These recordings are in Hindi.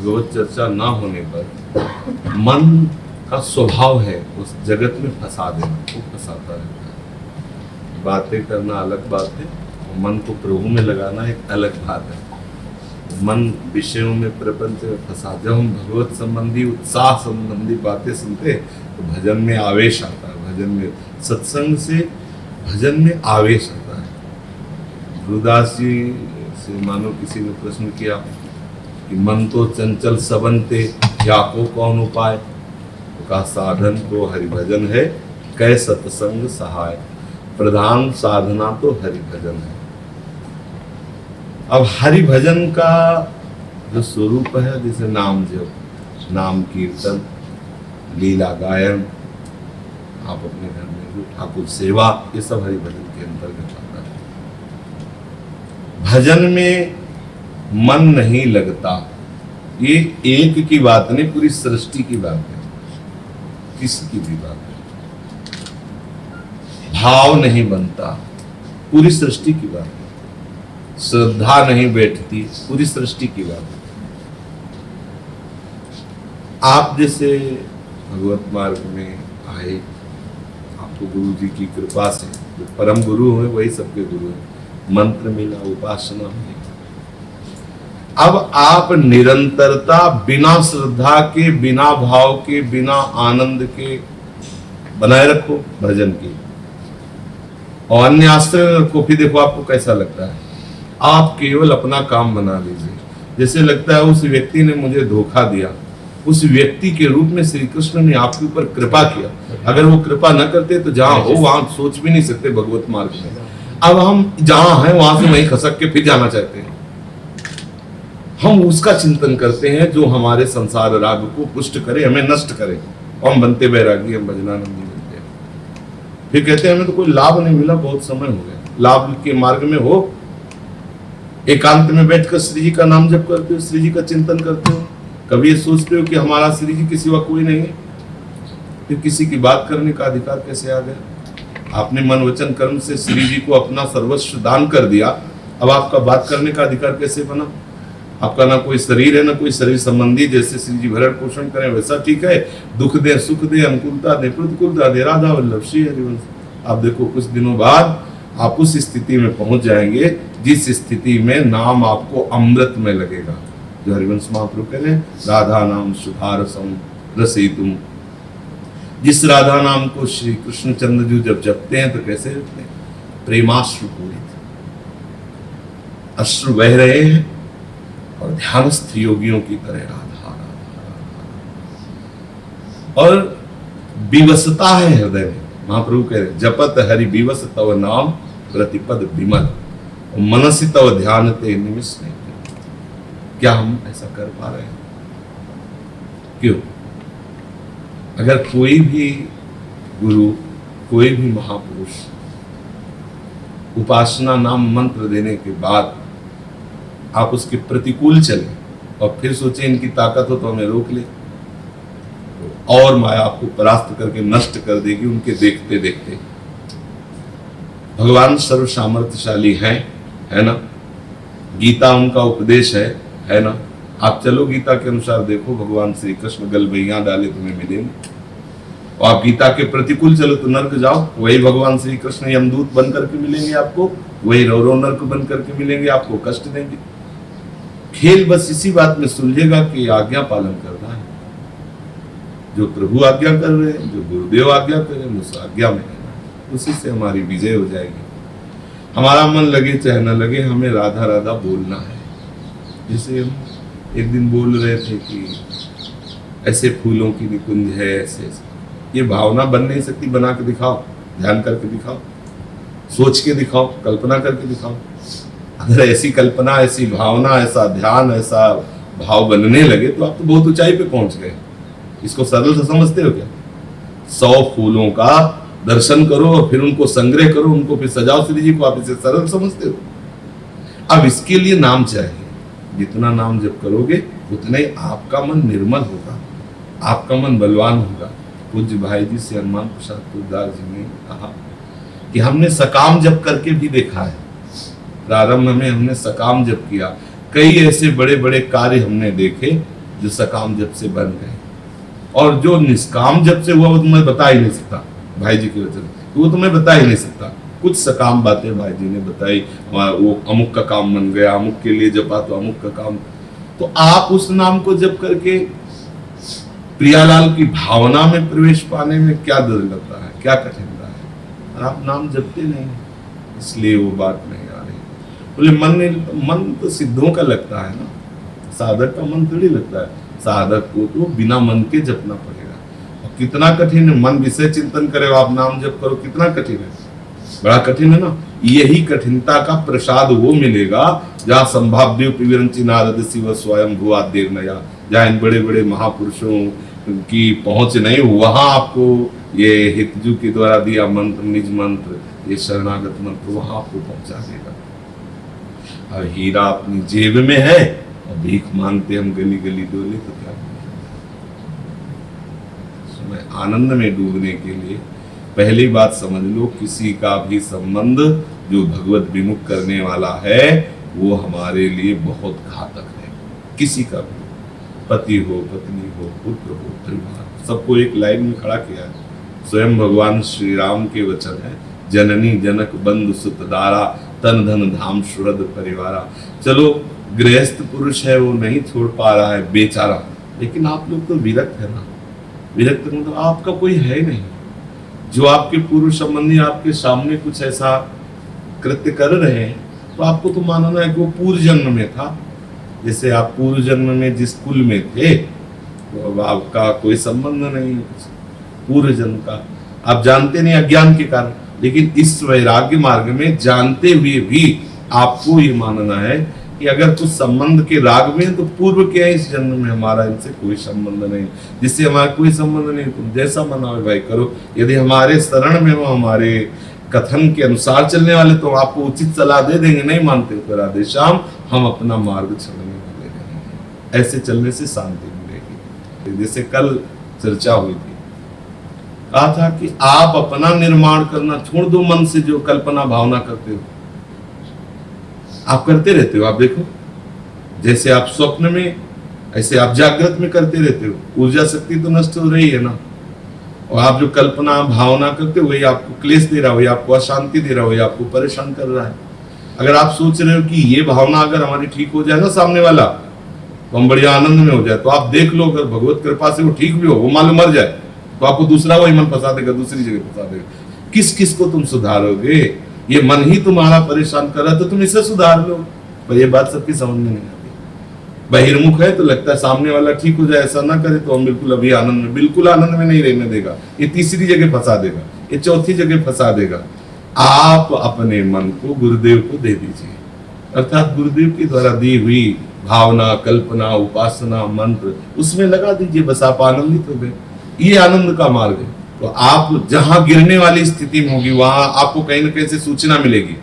भगवत चर्चा ना होने पर मन का स्वभाव है उस जगत में फंसा देना, वो फंसाता रहता है। बातें करना अलग बात है, मन को प्रभु में लगाना एक अलग बात है। मन विषयों में, प्रपंच में फंसा। जब हम भगवत संबंधी, उत्साह संबंधी बातें सुनते तो भजन में आवेश आता है। भजन में, सत्संग से भजन में आवेश आता है। गुरुदास जी से मानो किसी ने प्रश्न किया कि मन तो चंचल सबनते, क्या को कौन उपाय? तो कहा साधन तो हरिभजन है, कै सत्संग सहाय। प्रधान साधना तो हरिभजन है। अब हरि भजन का जो स्वरूप है, जैसे नाम जप, नाम कीर्तन, लीला गायन, आप अपने घर में जो ठाकुर सेवा, ये सब हरि भजन के अंतर्गत आता है। भजन में मन नहीं लगता, ये एक की बात नहीं, पूरी सृष्टि की बात है, किसी की भी बात है। भाव नहीं बनता, पूरी सृष्टि की बात है। श्रद्धा नहीं बैठती, पूरी सृष्टि की बात है। आप जैसे भगवत मार्ग में आए, आपको गुरु जी की कृपा से, जो परम गुरु हैं वही सबके गुरु हैं, मंत्र मिला, उपासना मिली। अब आप निरंतरता बिना श्रद्धा के, बिना भाव के, बिना आनंद के बनाए रखो भजन की, और अन्य आश्रय रखो, फिर देखो आपको कैसा लगता है। आप केवल अपना काम बना लीजिए। जैसे लगता है उस व्यक्ति ने मुझे धोखा दिया, उस व्यक्ति के रूप में श्री कृष्ण ने आपके ऊपर कृपा किया। अगर वो कृपा न करते तो जहां हो वहां सोच भी नहीं सकते भगवत मार्ग में। अब हम जहां हैं वहां से वहीं खसक के फिर जाना चाहते हैं। हम उसका चिंतन करते हैं जो हमारे संसार राग को पुष्ट करे, हमें नष्ट करे, और हम बनते बैरागी, हम भजनानंदी बनते हैं। फिर कहते हैं हमें तो कोई लाभ नहीं मिला, बहुत समय हो गया। लाभ के मार्ग में हो, एकांत में बैठकर श्री जी का नाम जप करते हो, श्री जी का चिंतन करते हो, कभी ये सोचते हो कि हमारा श्री जी के सिवा कोई नहीं है? फिर किसी की बात करने का अधिकार कैसे आ गया? आपने मन वचन कर्म से श्री जी को अपना सर्वस्व दान कर दिया, अब आपका बात करने का अधिकार कैसे बना? आपका ना कोई शरीर है, ना कोई शरीर संबंधी। जैसे श्री जी भरण पोषण करें वैसा ठीक है, दुख दे, सुख दे, अनुकूलता दे, प्रतिकूलता दे, राधा वल्लभ श्री हरिवंश। आप देखो कुछ दिनों बाद आप उस स्थिति में पहुंच जाएंगे जिस स्थिति में नाम आपको अमृत में लगेगा। जो हरिवंश महाप्रभु कह रहे हैं, राधा नाम सुधारसम रसयितुम। जिस राधा नाम को श्री कृष्ण चंद्र जी जब जपते हैं तो कैसे जपते हैं? प्रेमाश्रु पूरित, अश्रु बह रहे हैं और ध्यानस्थ योगियों की तरह राधा राधा राधा, और विवशता है हृदय में। महाप्रभु कह रहे जपत हरि विवश तव नाम प्रतिपद विमल, मनसि तव ध्यान ते निमिष नहीं। क्या हम ऐसा कर पा रहे हैं? क्यों? अगर कोई भी गुरु, कोई भी महापुरुष उपासना नाम मंत्र देने के बाद आप उसके प्रतिकूल चले और फिर सोचे इनकी ताकत हो तो हमें रोक ले, और माया आपको परास्त करके नष्ट कर देगी उनके देखते देखते। भगवान सर्व सामर्थ्यशाली हैं, है ना? गीता उनका उपदेश है ना? आप चलो गीता के अनुसार देखो, भगवान श्री कृष्ण गलबैया डाले तुम्हें मिलेंगे। और आप गीता के प्रतिकूल चलो तो नर्क जाओ, वही भगवान श्री कृष्ण यमदूत बन करके मिलेंगे आपको, वही रौरव नर्क बन करके मिलेंगे, आपको कष्ट देंगे। खेल बस इसी बात में सुलझेगा कि आज्ञा पालन करना है। जो प्रभु आज्ञा कर रहे हैं, जो गुरुदेव आज्ञा कर रहे हैं, उस आज्ञा में रहना, उसी से हमारी विजय हो जाएगी। हमारा मन लगे चाहे न लगे, हमें राधा राधा बोलना है। जैसे हम एक दिन बोल रहे थे कि ऐसे फूलों की निकुंज है, ऐसे ये भावना बन नहीं सकती। बना के दिखाओ, ध्यान करके दिखाओ, सोच के दिखाओ, कल्पना करके दिखाओ। अगर ऐसी कल्पना, ऐसी भावना, ऐसा ध्यान, ऐसा भाव बनने लगे तो आप तो बहुत ऊंचाई पे पहुंच गए। इसको सरल से समझते हो क्या? 100 फूलों का दर्शन करो और फिर उनको संग्रह करो, उनको फिर सजाओ श्री जी को, आप इसे सरल समझते हो? अब इसके लिए नाम चाहिए। जितना नाम जप करोगे उतना ही आपका मन निर्मल होगा, आपका मन बलवान होगा। पूज्य भाई जी से हनुमान प्रसाद तुलदार जी ने कहा कि हमने सकाम जप करके भी देखा है। प्रारंभ में हमने सकाम जप किया, कई ऐसे बड़े बड़े कार्य हमने देखे जो सकाम जप से बन गए, और जो निष्काम जप से हुआ वो तुम्हें बता ही नहीं सकता। भाई जी के वचन वो तुम्हें बता ही नहीं सकता। कुछ सकाम बातें भाई जी ने बताई, वो अमुक का काम बन गया, अमुक के लिए जपा तो अमुक का काम। तो आप उस नाम को जप करके प्रियालाल की भावना में प्रवेश पाने में क्या दुर्लभता है, क्या कठिनता है? और आप नाम जपते नहीं, इसलिए वो बात नहीं आ रही। बोले मन तो सिद्धों का लगता है ना, साधक का मन थोड़ी लगता है। साधक को तो बिना मन के जपना पड़ेगा। और कितना कठिन है, मन विषय चिंतन करे आप नाम जप करो, कितना कठिन है, बड़ा कठिन है ना। यही कठिनता का प्रसाद वो मिलेगा जहाँ संभाव्य विरंची नारद शिव स्वयं भुआदेव नया, जहाँ इन बड़े बड़े महापुरुषों की पहुंच नहीं, वहां आपको ये हितजू के द्वारा दिया मंत्र, निज मंत्र, ये शरणागत मंत्र वहां आपको पहुंचा देगा। अब हीरा अपनी जेब में है और भीख मांगते हम गली गली डोले तो क्या? समय आनंद में डूबने के लिए पहली बात समझ लो, किसी का भी संबंध जो भगवत विमुख करने वाला है वो हमारे लिए बहुत घातक है। किसी का भी, पति हो, पत्नी हो, पुत्र हो, परिवार, सबको एक लाइन में खड़ा किया है। स्वयं भगवान श्री राम के वचन है, जननी जनक बंधु सुत दारा, तन धन धाम सुहृद परिवारा। चलो गृहस्थ पुरुष है वो नहीं छोड़ पा रहा है बेचारा, लेकिन आप लोग तो विरक्त है ना। विरक्त मतलब आपका कोई है नहीं जो आपके पूर्व संबंधी आपके सामने कुछ ऐसा कृत्य कर रहे हैं, तो आपको तो मानना है कि वो पूर्व जन्म में था। जैसे आप पूर्व जन्म में जिस कुल में थे तो अब आपका कोई संबंध नहीं है पूर्व जन्म का, आप जानते नहीं अज्ञान के कारण। लेकिन इस वैराग्य मार्ग में जानते हुए भी आपको ये मानना है कि अगर कुछ संबंध के राग में तो पूर्व के हैं, इस जन्म में हमारा इनसे कोई संबंध नहीं, जिससे हमारा कोई संबंध नहीं, तुम जैसा मनाओ भाई करो। यदि हमारे शरण में हो, हमारे कथन के अनुसार चलने वाले, तो आपको उचित सलाह दे देंगे। नहीं मानते तो राधे श्याम, हम अपना मार्ग छोड़ने वाले नहीं। ऐसे चलने से शांति मिलेगी। जैसे कल चर्चा हुई थी, कहा था कि आप अपना निर्माण करना छोड़ दो, मन से जो कल्पना भावना करते हो आप करते रहते हो। आप देखो, जैसे आप स्वप्न में ऐसे आप जागृत में करते रहते हो। ऊर्जा शक्ति तो नष्ट हो रही है ना, और आप जो कल्पना भावना करते हो वही आपको क्लेश दे रहा है, वही आपको अशांति दे रहा है, वही आपको परेशान कर रहा है। अगर आप सोच रहे हो कि ये भावना अगर हमारी ठीक हो जाए ना सामने वाला, तो हम बढ़िया आनंद में हो जाए, तो आप देख लो अगर भगवत कृपा से वो ठीक भी हो, वो मालूम मर जाए, तो आपको दूसरा वही मन फंसा देगा, दूसरी जगह फंसा देगा। किस किस को तुम सुधारोगे? ये मन ही तुम्हारा परेशान कर रहा है, तो तुम इसे सुधार लो। पर ये बात सबकी समझ में नहीं आती। बहिर्मुख है तो लगता है सामने वाला ठीक हो जाए, ऐसा ना करे तो हम बिल्कुल अभी आनंद में, बिल्कुल आनंद में नहीं रहने देगा, ये तीसरी जगह फंसा देगा, ये चौथी जगह फंसा देगा। आप अपने मन को गुरुदेव को दे दीजिए, अर्थात गुरुदेव के द्वारा दी हुई भावना, कल्पना, उपासना, मंत्र उसमें लगा दीजिए, बस आप आनंदित हो गए। ये आनंद का मार्ग है। तो आप जहां गिरने वाली स्थिति में होगी वहां आपको कहीं ना कहीं से सूचना मिलेगी,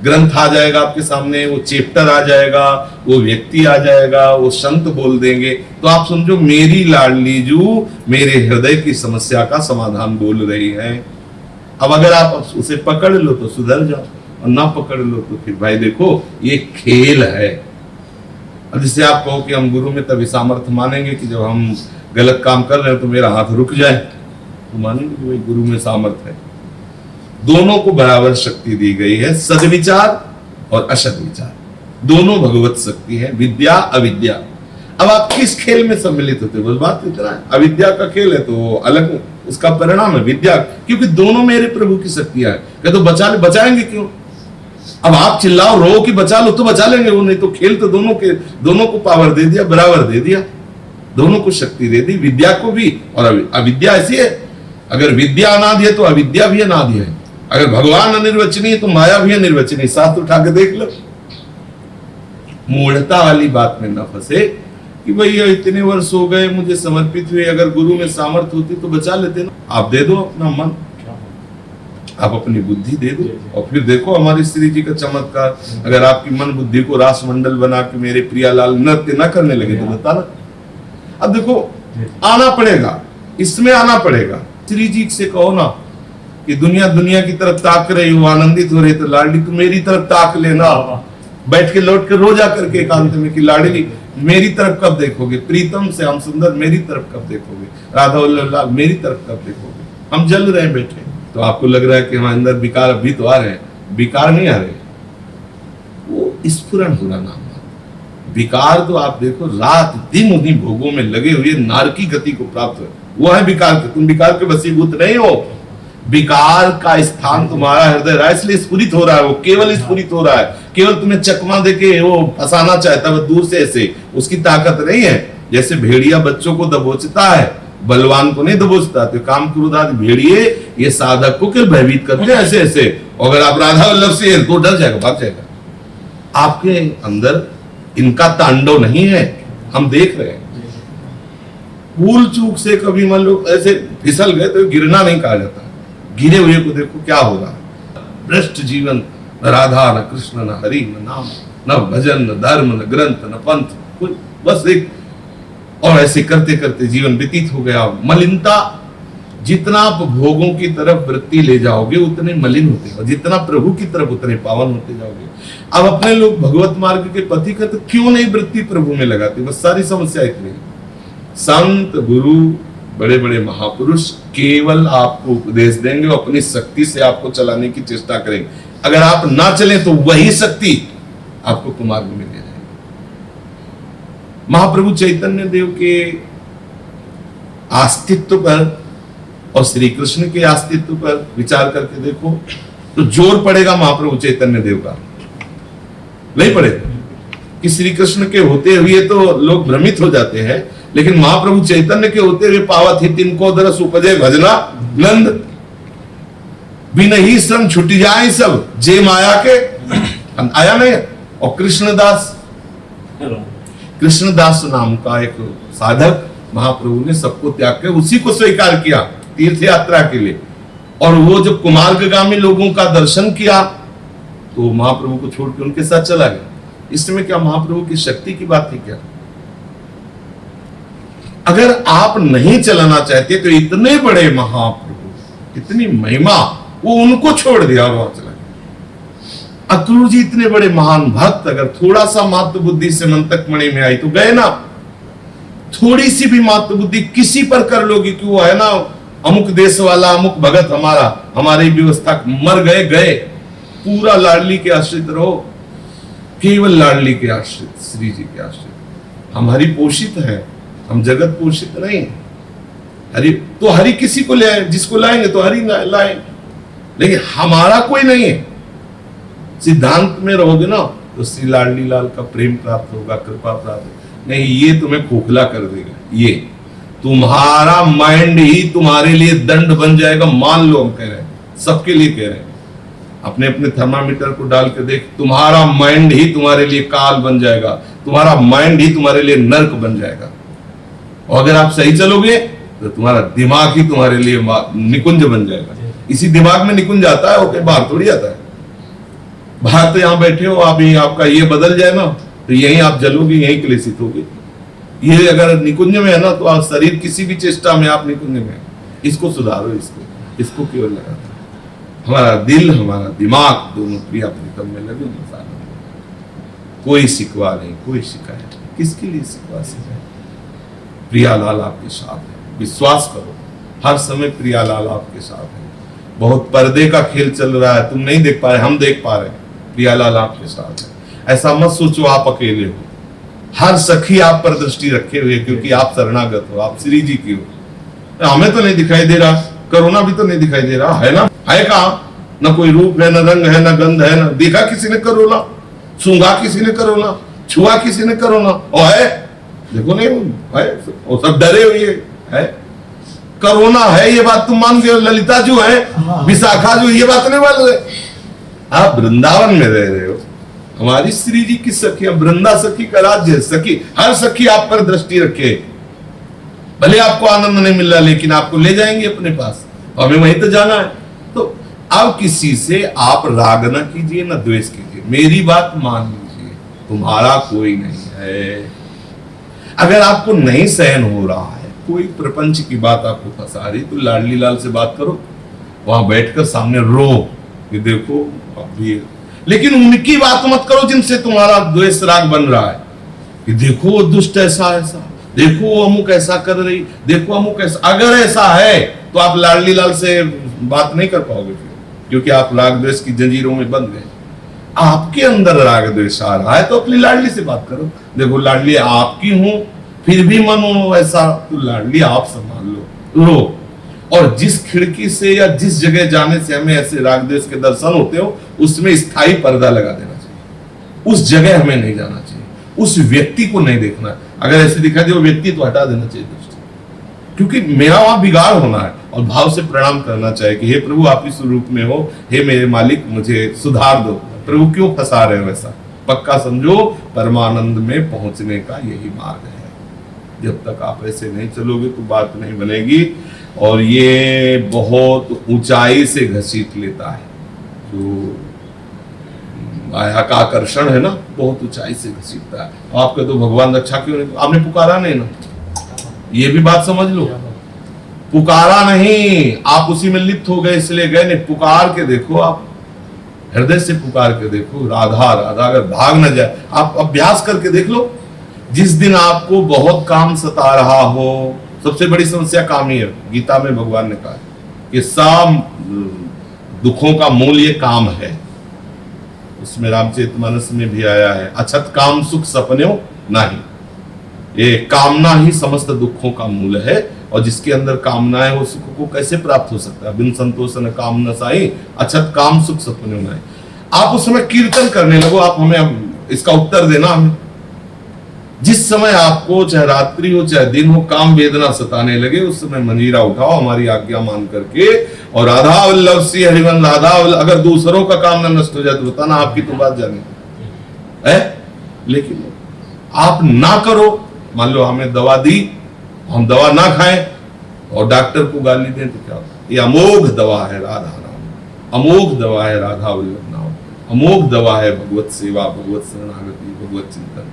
ग्रंथ आ जाएगा आपके सामने, वो चैप्टर आ जाएगा, वो व्यक्ति आ जाएगा, वो संत बोल देंगे, तो आप समझो मेरी लाडली जू मेरे हृदय की समस्या का समाधान बोल रही है। अब अगर आप उसे पकड़ लो तो सुधर जाओ, और ना पकड़ लो तो फिर भाई देखो ये खेल है। अब जिससे आप कहो कि हम गुरु में तभी सामर्थ्य मानेंगे कि जब हम गलत काम कर रहे हो तो मेरा हाथ रुक जाए, तो मानेंगे कि भाई गुरु में सामर्थ्य है। दोनों को बराबर शक्ति दी गई है, सद्विचार और असद्विचार, दोनों भगवत शक्ति है, विद्या अविद्या। अब आप किस खेल में सम्मिलित होते हो, बस बात इतना है। अविद्या का खेल है तो अलग उसका परिणाम है विद्या, क्योंकि दोनों मेरे प्रभु की शक्तियां है। तो बचाएंगे क्यों? अब आप चिल्लाओ रो कि बचा लो तो बचा लेंगे वो, नहीं तो खेल तो दोनों को पावर दे दिया, बराबर दे दिया, दोनों को शक्ति दे दी, विद्या को भी और अविद्या। ऐसी है, अगर विद्या अनादि है तो अविद्या भी अनादि है, अगर भगवान अनिर्वचनीय तो माया भी अनिर्वचनीय। शास्त्र उठा के देख लो। मूढ़ता वाली बात में न फंसे कि भैया इतने वर्ष हो गए मुझे समर्पित हुए, अगर गुरु में सामर्थ्य होती तो बचा लेते ना। आप दे दो अपना मन, आप अपनी बुद्धि दे दो, और फिर देखो हमारी श्री जी का चमत्कार। अगर आपकी मन बुद्धि को रास मंडल बना के मेरे प्रियालाल नृत्य न करने लगे तो बताना। अब देखो आना पड़ेगा, इसमें आना पड़ेगा। श्री जी से कहो ना कि दुनिया की तरफ ताक रही हो, आनंदित हो रही, तो लाडली तू मेरी तरफ ताक लेना। बैठ के लौट के रो जा करके एकांत में कि लाडली मेरी तरफ कब देखोगे? प्रीतम से हम सुंदर मेरी तरफ कब देखोगे? राधा वल्लभ मेरी तरफ कब देखोगे? हम जल रहे हैं बैठे, तो आपको लग रहा है कि हमारे अंदर विकार अभी तो आ रहे हैं, विकार नहीं आ रहे, वो स्फुरण हो रहा नाम। विकार तो आप देखो रात दिन उन्हीं भोगों में लगे हुए नारकी गति को प्राप्त हो, वो है विकार के। तुम विकार के वशीभूत नहीं हो, विकार का स्थान तुम्हारा हृदय रहा, इसलिए स्फुरित हो रहा है, वो केवल स्फुरित हो रहा है, केवल तुम्हें चकमा देके वो फंसाना चाहता है, वो दूर से ऐसे, उसकी ताकत नहीं है। जैसे भेड़िया बच्चों को दबोचता है, बलवान को नहीं दबोचता। तो काम क्रोध आदि भेड़िए ये साधक को क्यों भयभीत करते हैं ऐसे ऐसे। अगर आप राधा वल्लभ से तो डर जाएगा, भाग जाएगा। आपके अंदर इनका तांडव नहीं है, हम देख रहे हैं। भूल चूक से कभी मान लो ऐसे फिसल गए तो गिरना नहीं कहा जाता, गिरे हुए को देखो क्या हो रहा है। भ्रष्ट जीवन, न राधा न कृष्ण न हरि न नाम, न भजन न धर्म न ग्रंथ न पंथ, कुछ बस एक, और ऐसे करते करते जीवन व्यतीत हो गया। मलिनता, जितना आप भोगों की तरफ वृत्ति ले जाओगे उतने मलिन होते हैं, जितना प्रभु की तरफ उतने पावन होते जाओगे। अब अपने लोग भगवत मार्ग के पथी का तो क्यों नहीं वृत्ति प्रभु में लगाते? बस सारी समस्या इतनी। संत गुरु बड़े बड़े महापुरुष केवल आपको उपदेश देंगे, अपनी शक्ति से आपको चलाने की चेष्टा करेंगे। अगर आप ना चले तो वही शक्ति आपको कुमार्ग में ले जाएगी। महाप्रभु चैतन्य देव के अस्तित्व पर और श्री कृष्ण के अस्तित्व पर विचार करके देखो तो जोर पड़ेगा महाप्रभु चैतन्य देव का, नहीं पड़ेगा कि श्री कृष्ण के होते हुए तो लोग भ्रमित हो जाते हैं, लेकिन महाप्रभु चैतन्य के होते हुए पावत ही तिनको दरस उपजे भजना नंद, बिन ही श्रम छुट जाए सब जे माया के आया नहीं। और कृष्णदास नाम का एक साधक महाप्रभु ने सबको त्याग के उसी को स्वीकार किया तीर्थ यात्रा के लिए। और वो जब कुमार्गगामी लोगों का दर्शन किया तो महाप्रभु को छोड़ के उनके साथ चला गया। इसमें क्या महाप्रभु की शक्ति की बात थी क्या? अगर आप नहीं चलाना चाहते तो इतने बड़े महाप्रभु, इतनी महिमा, वो उनको छोड़ दिया और वहां चला गया। अक्रूर जी इतने बड़े महान भक्त, अगर थोड़ा सा मात्र बुद्धि से मंतक मणि में आई तो गए ना। थोड़ी सी भी मात्र बुद्धि किसी पर कर लोगे कि वो है ना अमुक देश वाला, अमुक भगत हमारा, हमारी व्यवस्था, मर गए गए। पूरा लाडली के आश्रित रहो, केवल लाडली के आश्रित, श्री जी के आश्रित। हम हरि पोषित हैं, हम जगत पोषित नहीं। हरि तो हरि किसी को ले आए, जिसको लाएंगे तो हरि लाए, लेकिन हमारा कोई नहीं है। सिद्धांत में रहोगे ना तो श्री लाडली लाल का प्रेम प्राप्त होगा, कृपा प्राप्त होगा। नहीं, ये तुम्हें खोखला कर देगा। ये तुम्हारा माइंड ही तुम्हारे लिए दंड बन जाएगा। मान लो, हम कह रहे हैं, सबके लिए कह रहे हैं, अपने अपने थर्मामीटर को डाल के देख, तुम्हारा माइंड ही तुम्हारे लिए काल बन जाएगा, तुम्हारा माइंड ही तुम्हारे लिए नर्क बन जाएगा। और अगर आप सही चलोगे तो तुम्हारा दिमाग ही तुम्हारे लिए निकुंज बन जाएगा। इसी दिमाग में निकुंज आता है, ओके, बाहर थोड़ी आता है। बाहर तो यहां बैठे हो, अभी आपका ये बदल जाए ना तो यहीं आप जलोगे, यहीं क्लेशित होगे। ये अगर निकुंज में है ना तो आप शरीर किसी भी चेष्टा में आप निकुंज में, इसको सुधारो, इसको केवल लगाओ। हमारा दिल, हमारा दिमाग दोनों प्रिया प्रीतम में लगे, कोई शिकवा नहीं, कोई शिकायत नहीं। किसके लिए शिकवा शिकायत? प्रियालाल आपके साथ है, विश्वास करो, हर समय प्रियालाल आपके साथ है। बहुत पर्दे का खेल चल रहा है, तुम नहीं देख पा रहे, हम देख पा रहे हैं, प्रियालाल आपके साथ है। ऐसा मत सोचो आप अकेले हो, हर सखी आप पर दृष्टि रखे हुए, क्योंकि आप शरणागत हो, आप श्री जी की हो। हमें तो नहीं दिखाई दे रहा, कोरोना भी तो नहीं दिखाई दे रहा है ना, है कहां? न कोई रूप है, न रंग है, न गंध है, न देखा किसी ने कोरोना, सूंघा किसी ने कोरोना, छुआ किसी ने कोरोना, और है देखो नहीं है, वो सब डरे हुए है। कोरोना है ये बात तुम मान गए, ललिता जो है, विशाखा जो, ये बात नहीं मान रहे। आप वृंदावन में रह रहे हो, हमारी श्री जी की सखी, वृंदा सखी का राज्य, सखी, हर सखी आप पर दृष्टि रखे। भले आपको आनंद नहीं मिल रहा, लेकिन आपको ले जाएंगे अपने पास, हमें वहीं तो जाना है। तो अब किसी से आप राग न कीजिए, न द्वेष कीजिए, मेरी बात मान लीजिए, तुम्हारा कोई नहीं है। अगर आपको नहीं सहन हो रहा है, कोई प्रपंच की बात आपको फंसा रही, तो लाडली लाल से बात करो, वहां बैठकर सामने रो कि देखो अब भी, लेकिन उनकी बात मत करो जिनसे तुम्हारा द्वेष राग बन रहा है। कि देखो वो दुष्ट ऐसा ऐसा, देखो वो अमुक ऐसा कर रही, देखो अमुक ऐसा। अगर ऐसा है तो आप लाडली लाल से बात नहीं कर पाओगे, क्योंकि आप राग द्वेष की जंजीरों में बंद गए। आपके अंदर राग द्वेष आ रहा है तो अपनी लाडली से बात करो, देखो लाडली आपकी हूं, फिर भी मन हो ऐसा, तो लाडली आप संभाल लो। और जिस खिड़की से या जिस जगह जाने से हमें ऐसे राग द्वेष के दर्शन होते हो, उसमें स्थायी पर्दा लगा देना चाहिए। उस जगह हमें नहीं जाना चाहिए, उस व्यक्ति को नहीं देखना। अगर ऐसे दिखाई दे वो व्यक्ति, तो हटा देना चाहिए दोस्तों, क्योंकि मेरा वहां बिगाड़ होना है। और भाव से प्रणाम करना चाहिए कि हे प्रभु आप ही स्वरूप में हो, हे मेरे मालिक मुझे सुधार दो। प्रभु क्यों फंसा रहे हो ऐसा, पक्का समझो परमानंद में पहुंचने का यही मार्ग है। जब तक आप ऐसे नहीं चलोगे तो बात नहीं बनेगी। और ये बहुत ऊंचाई से घसीट लेता है, जो माया का आकर्षण है ना, बहुत ऊंचाई से घसीटता है। आपके तो भगवान रक्षा क्यों नहीं, आपने पुकारा नहीं ना, ये भी बात समझ लो। पुकारा नहीं, आप उसी में लिप्त हो गए इसलिए गए नहीं। पुकार के देखो, आप हृदय से पुकार के देखो, राधा राधा, अगर भाग न जाए। आप अभ्यास करके देख लो, जिस दिन आपको बहुत काम सता रहा हो, सबसे बड़ी समस्या काम ही है। गीता में भगवान ने कहा कि सब दुखों का मूल ये काम है। उसमें रामचरितमानस में भी आया है, अछत काम सुख सपन्यो नहीं। ये कामना ही समस्त दुखों का मूल है, और जिसके अंदर कामना है वो सुख को कैसे प्राप्त हो सकता है। बिन संतोष न काम न साई, अछत काम सुख सपन्यो नहीं। आप उस समय कीर्तन करने लगो, आप हमें इसका उत्तर देना। हमें जिस समय आपको चाहे रात्रि हो चाहे दिन हो काम वेदना सताने लगे, उस समय मंजीरा उठाओ हमारी आज्ञा मान करके, और राधा वल्लभ श्री हरिवन राधा वल्लभ। अगर दूसरों का काम न नष्ट हो जाए तो बताना, आपकी तो बात जाने है। लेकिन आप ना करो, मान लो हमें दवा दी, हम दवा ना खाएं और डॉक्टर को गाली दें तो क्या होता? ये अमोघ दवा है राधा नाम, अमोघ दवा है राधा वल्लभ नाम, अमोघ दवा है भगवत सेवा, भगवत शरणागति, भगवत चिंतन।